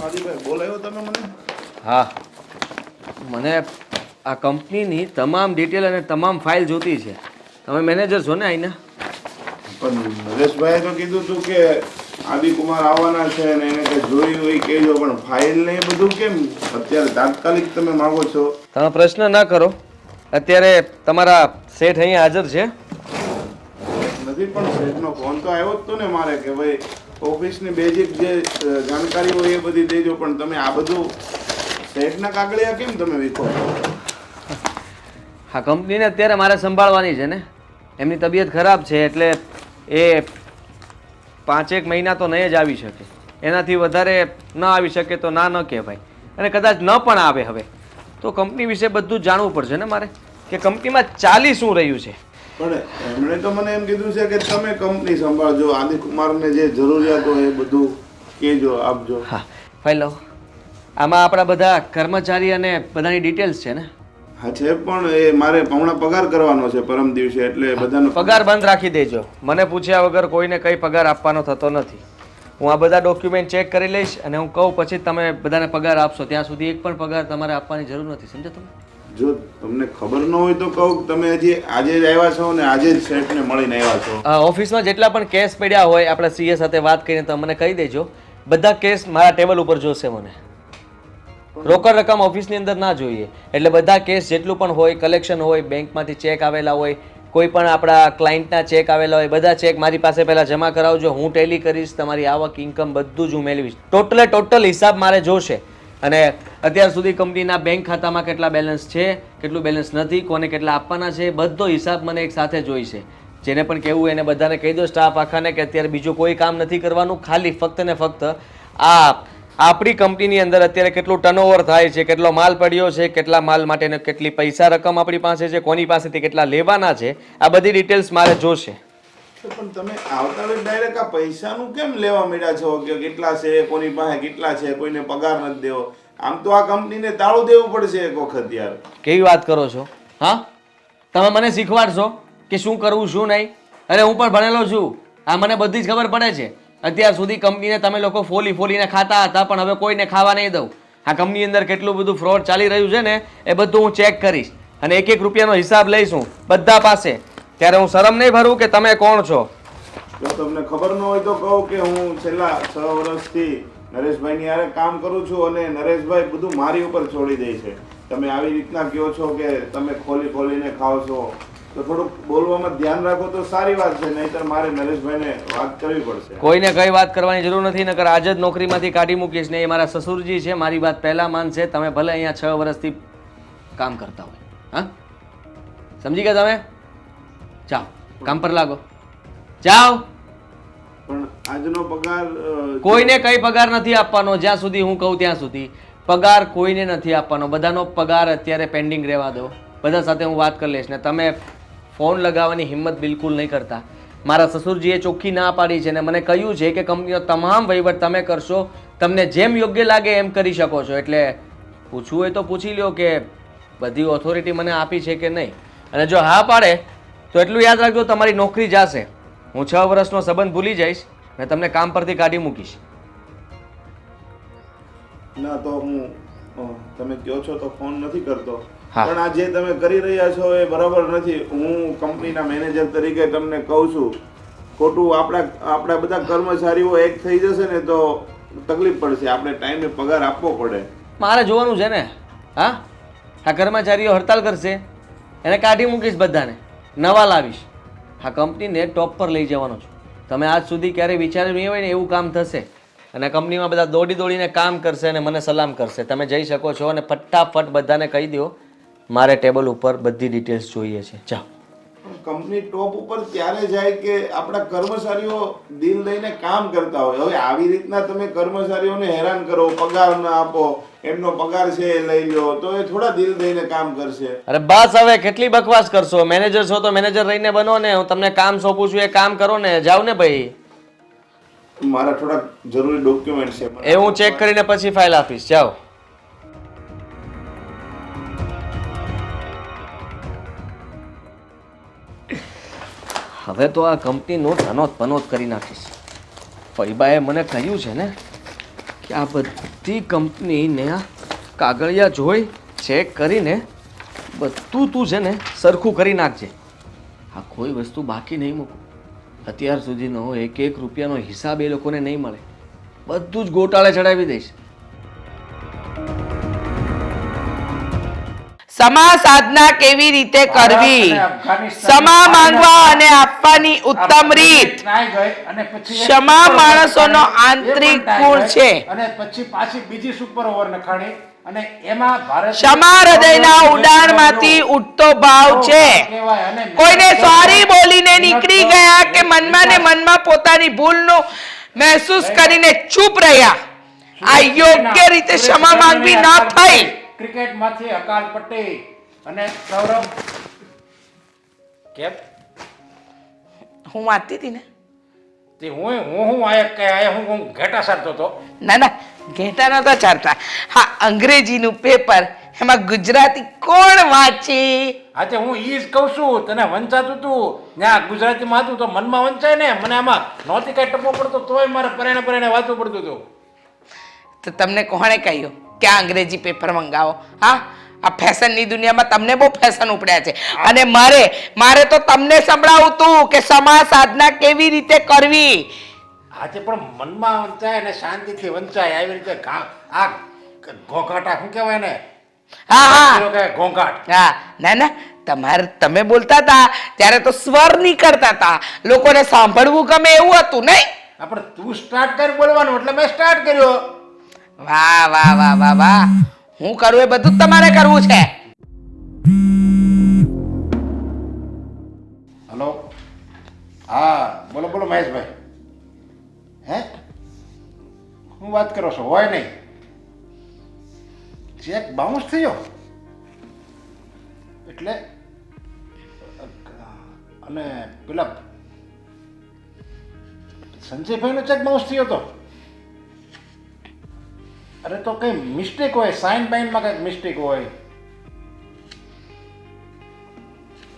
આદિભાઈ બોલાયો તમે મને? હા, મને આ કંપનીની તમામ ડિટેલ અને તમામ ફાઇલ જોતી છે. તમે મેનેજર છો ને અહીંના? પણ નરેશભાઈએ તો કીધું હતું કે આદિકુમાર આવવાના છે ને એને કંઈ જોયું હોય કહેજો, પણ ફાઇલ ને એ બધું કેમ અત્યારે તાત્કાલિક તમે માગો છો? તમે પ્રશ્ન ના કરો. અત્યારે તમારા શેઠ અહીંયા હાજર છે? નથી, પણ શેઠનો ફોન તો આવ્યો જ તો ને મારે કે ભાઈ ઓફિસની બેઝિક જે જાણકારી હોય એ બધી દેજો, પણ તમે આ બધું શેઠના કાગળિયા કેમ તમે વીખો? હા, કંપનીને અત્યારે મારે સંભાળવાની છે ને. એમની તબિયત ખરાબ છે એટલે એ 5-1 મહિના તો નહીં જ આવી શકે. એનાથી વધારે ન આવી શકે તો ના ન કહેવાય. અને કદાચ ન પણ આવે હવે તો કંપની વિશે બધું જ જાણવું પડશે ને મારે, કે કંપનીમાં ચાલી શું રહ્યું છે. પણ એમણે તો મને એમ કીધું છે કે તમે કંપની સંભાળજો, આદિકુમારને જે જરૂરિયાત હોય એ બધું કહેજો, આપજો. હા, ફાઇલ લો. આમાં આપણા બધા કર્મચારી અને બધાની ડિટેલ્સ છે ને? હા છે, પણ એ મારે હમણાં પગાર કરવાનો છે પરમ દિવસે, એટલે બધાનો પગાર બંધ રાખી દેજો. મને પૂછ્યા વગર કોઈને કઈ પગાર આપવાનો થતો નથી. હું આ બધા ડોક્યુમેન્ટ ચેક કરી લઈશ અને હું કહું પછી તમે બધાને પગાર આપશો. ત્યાં સુધી એક પણ પગાર તમારે આપવાની જરૂર નથી, સમજો તમે? જો તમને ખબર ન હોય તો કહું, તમે હજી આજે જ આવ્યા છો ને આજે જ શેઠને મળીને આવ્યા છો. ઓફિસમાં જેટલા પણ કેસ પડ્યા હોય આપણા સીએ સાથે વાત કરીને તમે મને કહી દેજો. બધા કેસ મારા ટેબલ ઉપર જોશે મને. રોકડ રકમ ઓફિસની અંદર ના જોઈએ. એટલે બધા કેસ જેટલું પણ હોય, કલેક્શન હોય, બેંકમાંથી ચેક આવેલા હોય, કોઈ પણ આપણા ક્લાયન્ટના ચેક આવેલા હોય, બધા ચેક મારી પાસે પહેલાં જમા કરાવજો. હું ટેલી કરીશ, તમારી આવક ઇન્કમ બધું જ હું મેળવીશ. ટોટલ હિસાબ મારે જોશે. અને અત્યાર સુધી કંપનીના બેંક ખાતામાં કેટલા બેલેન્સ છે, કેટલું બેલેન્સ નથી, કોને કેટલા આપવાના છે, બધો હિસાબ મને એક સાથે જોઈશે. જેને પણ કહેવું એને બધાને કહી દો, સ્ટાફ આખાને, કે અત્યારે બીજું કોઈ કામ નથી કરવાનું. ખાલી ફક્ત ને ફક્ત આપણી કંપનીની અંદર અત્યારે કેટલું ટર્નઓવર થાય છે, કેટલો માલ પડ્યો છે, કેટલા માલ માટે કેટલી પૈસા રકમ આપણી પાસે છે, કોની પાસેથી કેટલા લેવાના છે, આ બધી ડિટેલ્સ મારે જોશે. પણ તમે આવતા વેળ ડાયરેક્ટ આ પૈસાનું કેમ લેવા માંડ્યા છો કે કેટલા છે, કોની પાસે કેટલા છે, કોઈને પગાર નથી દેવો? આમ તો આ કંપનીને તાળું દેવું પડશે એક વખત યાર. કેવી વાત કરો છો? હા, તમે મને શીખવાડશો કે શું કરવું શું નહીં? અરે હું પણ ભણેલો છું, આ મને બધી જ ખબર પડે છે. અત્યાર સુધી કંપનીને તમે લોકો ફોલીને ખાતા હતા, પણ હવે કોઈને ખાવા નહીં દઉં. આ કંપની અંદર કેટલું બધું ફ્રોડ ચાલી રહ્યું છે ને એ બધું હું ચેક કરીશ અને 1-1 રૂપિયાનો હિસાબ લઈશું બધા પાસે. ત્યારે હું શરમ નહીં ભરું કે તમે કોણ છો. જો તમને ખબર ન હોય તો કહું કે હું છેલ્લા 6 વર્ષથી નરેશભાઈની હારે કામ કરું છું અને નરેશભાઈ બધું મારી ઉપર છોડી દે છે. તમે આવી રીતના કહો છો કે તમે ખોલીને ખાઓ છો, તો થોડુંક બોલવામાં ધ્યાન રાખો તો સારી વાત છે, નહીંતર મારે નરેશભાઈને વાત કરવી પડશે. કોઈને કઈ વાત કરવાની જરૂર નથી, નકર આજ જ નોકરીમાંથી કાઢી મૂકીશ ને. એ મારા સસુરજી છે, મારી વાત પહેલા માનશે. તમે ભલે અહીંયા 6 વર્ષથી કામ કરતા હોય. હા, સમજી ગયા તમે? જાઓ, કામ પર લાગો, જાઓ. પણ આજનો પગાર કોઈને કઈ પગાર નથી આપવાનો જ્યાં સુધી હું કહું ત્યાં સુધી. પગાર કોઈને નથી આપવાનો. બધાનો પગાર અત્યારે પેન્ડિંગ રહેવા દો. બધા સાથે હું વાત કરી લઈશ. ને તમે ફોન લગાવવાની હિંમત બિલકુલ નહીં કરતા. મારા સસુરજીએ ચોખ્ખી ના પાડી છે ને મને કહ્યું છે કે કંપનીનો તમામ વહીવટ તમે કરશો, તમને જેમ યોગ્ય લાગે એમ કરી શકો છો. એટલે પૂછવું હોય તો પૂછી લ્યો કે બધી ઓથોરિટી મને આપી છે કે નહીં. અને જો હા પાડે તો એટલું યાદ રાખજો, તમારી નોકરી જશે. હું 6 વર્ષનો સંબંધ ભૂલી જઈશ અને તમને કામ પરથી કાઢી મૂકીશ. ના તો હું તમે કહો છો તો ફોન નથી કરતો, હા. પણ આ જે તમે કરી રહ્યા છો એ બરાબર નથી. હું કંપનીના મેનેજર તરીકે તમને કહું છું, ખોટું આપણા બધા કર્મચારીઓ એક થઈ જશે ને તો તકલીફ પડશે. આપણે ટાઈમે પગાર આપવો પડે. મારે જોવાનું છે ને. હા, આ કર્મચારીઓ હડતાલ કરશે, એને કાઢી મૂકીશ, બધાને નવા લાવીશ. આ કંપનીને ટોપ પર લઈ જવાનો છું. તમે આજ સુધી ક્યારેય વિચાર્યું નહીં હોય ને એવું કામ થશે. અને કંપનીમાં બધા દોડીને કામ કરશે અને મને સલામ કરશે. તમે જઈ શકો છો અને ફટાફટ બધાને કહી દો મારે ટેબલ ઉપર બધી ડિટેલ્સ જોઈએ છે. જાઓ. કંપની ટોપ ઉપર ત્યારે જાય કે આપણા કર્મચારીઓ દિલ લઈને કામ કરતા હોય. હવે આવી રીતના તમે કર્મચારીઓને હેરાન કરો, પગાર ના આપો, એમનો પગાર છે એ લઈ લો, તો એ થોડા દિલ દઈને કામ કરશે. અરે બસ હવે કેટલી બકવાસ કરશો? મેનેજર છો તો મેનેજર રહીને બનો ને. હું તમને કામ સોંપું છું એ કામ કરો ને. જાઓ ને ભાઈ. મારા થોડા જરૂરી ડોક્યુમેન્ટ છે એ હું ચેક કરીને પછી ફાઇલ આપીશ. જાઓ. હવે તો આ કંપનીનો ધનોત પનોત કરી નાખીશ. ફૈબાએ મને કહ્યું છે ને કે આ બધી કંપનીને આ કાગળિયા જોઈ ચેક કરીને બધું તું છે ને સરખું કરી નાખજે. આ કોઈ વસ્તુ બાકી નહીં મૂકું. અત્યાર સુધીનો 1 રૂપિયાનો હિસાબ એ લોકોને નહીં મળે. બધું જ ગોટાળે ચડાવી દઈશ. સમા સાધના કેવી રીતે કરવી, સમા માંગવા અને આપવાની ઉત્તમ રીત, ક્ષમા માણસોનો આંતરિક ગુણ છે. અને પછી પાછી બીજી સુપર ઓવર નખાણી અને એમાં ભારત ક્ષમા હૃદયના ઉડાણમાંથી ઉઠતો ભાવ છે. કોઈને સોરી બોલીને નીકળી ગયા કે મનમાં ને મનમાં પોતાની ભૂલનું મહેસૂસ કરીને ચૂપ રહ્યા. આ યોગ્ય રીતે ક્ષમા માંગવી ન થઈ. ક્રિકેટમાંથી અકાલ પટેલ અને સૌરવ કેપ હું વાંચતી હતી ને તે હું આયા કે આયા હું ઘેટા સારતો હતો. ના ના ઘેટા નતો ચાલતા. હા, અંગ્રેજીનું પેપર, એમાં ગુજરાતી કોણ વાંચે? આજે હું ઈ જ કહું છું, તને વંચાતું તું ત્યાં ગુજરાતીમાં હતું તો મનમાં વંચાય ને. મને આમાં નહોતી કઈ ટપો પડતો તોય મારે પરેણે પરેણે વાંચવું પડતું હતું. તો તમને કોણે કહ્યું કે આ અંગ્રેજી પેપર મંગાવો? હા, આ ફેશનની દુનિયામાં તમને બહુ ફેશન ઉપડ્યા છે અને મારે તો તમને સંભળાવું તું કે સમા સાધના કેવી રીતે કરવી. આજે પણ મનમાં વંચાય ને શાંતિથી વંચાય આવી રીતે આ ઘોઘાટા શું કહેવાય ને? હા હા ઘોઘાટ. હા, ના ના તમે બોલતા હતા ત્યારે તો સ્વર નીકળતા હતા, લોકોને સાંભળવું ગમે એવું હતું નહીં? આપણે તું સ્ટાર્ટ કરી બોલવાનું એટલે મેં સ્ટાર્ટ કર્યો. વાહ વાહ વાહ વાહ વાહ, હું કરું એ બધું જ તમારે કરવું છે. હલો, હા બોલો બોલો મહેશભાઈ. હે હું વાત કરો છો? હોય નહીં, ચેક બાઉન્સ થયો એટલે અને પેલા સંજયભાઈનો ચેક બાઉન્સ થયો હતો. અરે તો કઈ મિસ્ટેક હોય, સાઇન બાઇનમાં કઈક મિસ્ટેક હોય,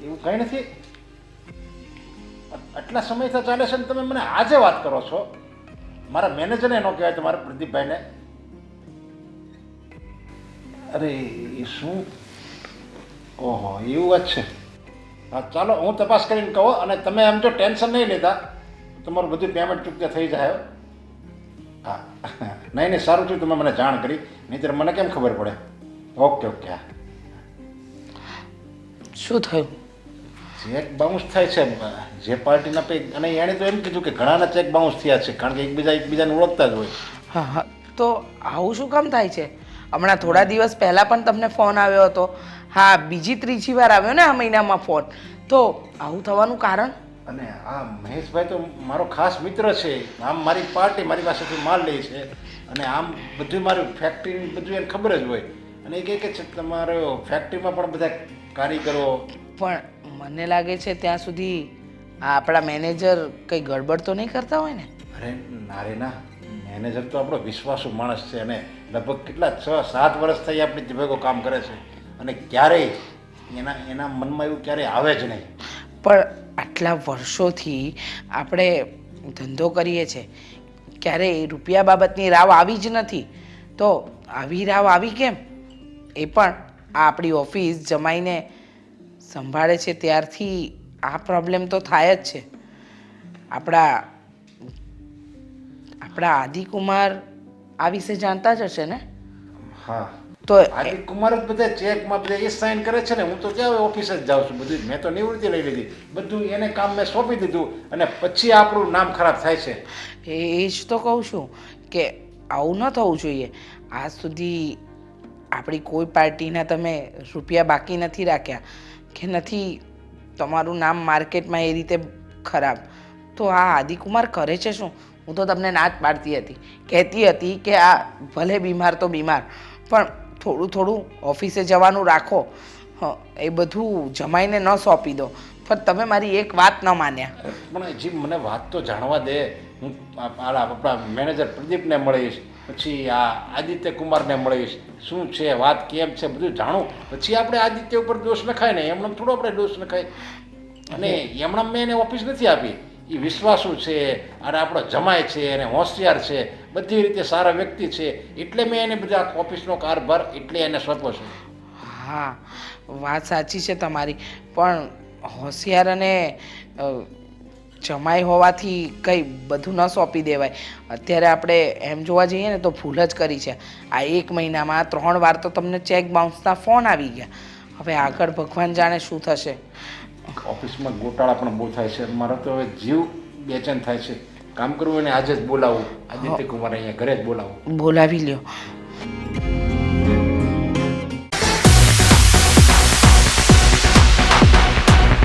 એવું કઈ નથી. આટલા સમયથી ચાલે છે ને તમે મને આજે વાત કરો છો? મારા મેનેજરને ન કહેવાય, તમારા પ્રદીપભાઈને? અરે એ શું? ઓહો, એવું વાત છે. હા ચાલો, હું તપાસ કરીને કહો. અને તમે આમ જો ટેન્શન નહીં લેતા, તમારું બધું પેમેન્ટ ચૂકતા થઈ જાય. હા નહીં નહીં, સારું થયું તમે મને જાણ કરી, નહીંતર મને કેમ ખબર પડે. Okay okay. હા, શું થયું? ચેક બાઉન્સ થાય છે જે પાર્ટીના પે, અને એણે તો એમ કીધું કે ઘણાના ચેક બાઉન્સ થયા છે, કારણ કે એકબીજાને ઓળખતા જ હોય. હા હા, તો આવું શું કામ થાય છે? હમણાં થોડા દિવસ પહેલા પણ તમને ફોન આવ્યો હતો. હા, ત્રીજી વાર આવ્યો ને આ મહિનામાં ફોન. તો આવું થવાનું કારણ? અને આ મહેશભાઈ તો મારો ખાસ મિત્ર છે. આમ મારી પાર્ટી મારી પાસેથી માલ લે છે અને આમ બધું મારું ફેક્ટરી બધું એને ખબર જ હોય. અને એ કહે કે તમારો ફેક્ટરીમાં પણ બધા કારીગરો. પણ મને લાગે છે ત્યાં સુધી આ આપણા મેનેજર કંઈ ગડબડ તો નહીં કરતા હોય ને? અરે ના રે ના, મેનેજર તો આપણો વિશ્વાસુ માણસ છે અને લગભગ કેટલા 6-7 વર્ષ થઈ આપણી ભેગો કામ કરે છે અને ક્યારેય એના મનમાં એવું ક્યારેય આવે જ નહીં. પણ આટલા વર્ષોથી આપણે ધંધો કરીએ છીએ, ક્યારેય રૂપિયા બાબતની રાવ આવી જ નથી. તો આવી રાવ આવી કેમ? એ પણ આ આપણી ઓફિસ જમાઈને સંભાળે છે ત્યારથી આ પ્રોબ્લેમ તો થાય જ છે. આપણા આદિકુમાર આ વિશે જાણતા જ હશે ને? હા, તો આદિકુમાર જ બધા ચેકમાં બધા એ સાઇન કરે છે ને. હું તો ત્યાં ઓફિસે જ જાઉં છું. બધું મેં તો નિવૃત્તિ લઈ લીધી, બધું એને કામ મેં સોંપી દીધું અને પછી આપણું નામ ખરાબ થાય છે. એ જ તો કહું છું કે આવું ન થવું જોઈએ. આજ સુધી આપણી કોઈ પાર્ટીના તમે રૂપિયા બાકી નથી રાખ્યા કે નથી તમારું નામ માર્કેટમાં એ રીતે ખરાબ. તો આ આદિકુમાર કરે છે શું? હું તો તમને ના જ પાડતી હતી, કહેતી હતી કે આ ભલે બીમાર તો બીમાર, પણ થોડું થોડું ઓફિસે જવાનું રાખો. એ બધું જમાઈને ન સોંપી દો. પણ તમે મારી એક વાત ન માન્યા. પણ હજી મને વાત તો જાણવા દે. હું આપણા મેનેજર પ્રદીપને મળીશ, પછી આ આદિત્ય કુમારને મળીશ. શું છે વાત, કેમ છે બધું જાણું, પછી આપણે આદિત્ય ઉપર દોષ નખાય ને. એમણે થોડો આપણે દોષ નખાય. અને એમણે મેં એને ઓફિસ નથી આપી, એ વિશ્વાસુ છે અને આપણો જમાય છે અને હોશિયાર છે, બધી રીતે સારા વ્યક્તિ છે, એટલે મેં એને બધા ઓફિસનો કારભાર એટલે એને સોંપ્યો છે. હા, વાત સાચી છે તમારી, પણ હોશિયાર અને જમાઈ હોવાથી કંઈ બધું ન સોંપી દેવાય. અત્યારે આપણે એમ જોવા જઈએ ને તો ભૂલ જ કરી છે. આ 1 મહિનામાં 3 વાર તો તમને ચેક બાઉન્સના ફોન આવી ગયા. હવે આગળ ભગવાન જાણે શું થશે. ઓફિસમાં ગોટાળા પણ બહુ થાય છે. મારો તો હવે જીવ બેચેન થાય છે. કામ કરવું એને આજે જ બોલાવું, આદિત્ય કુમાર અહીંયા ઘરે જ બોલાવું. બોલાવી લ્યો.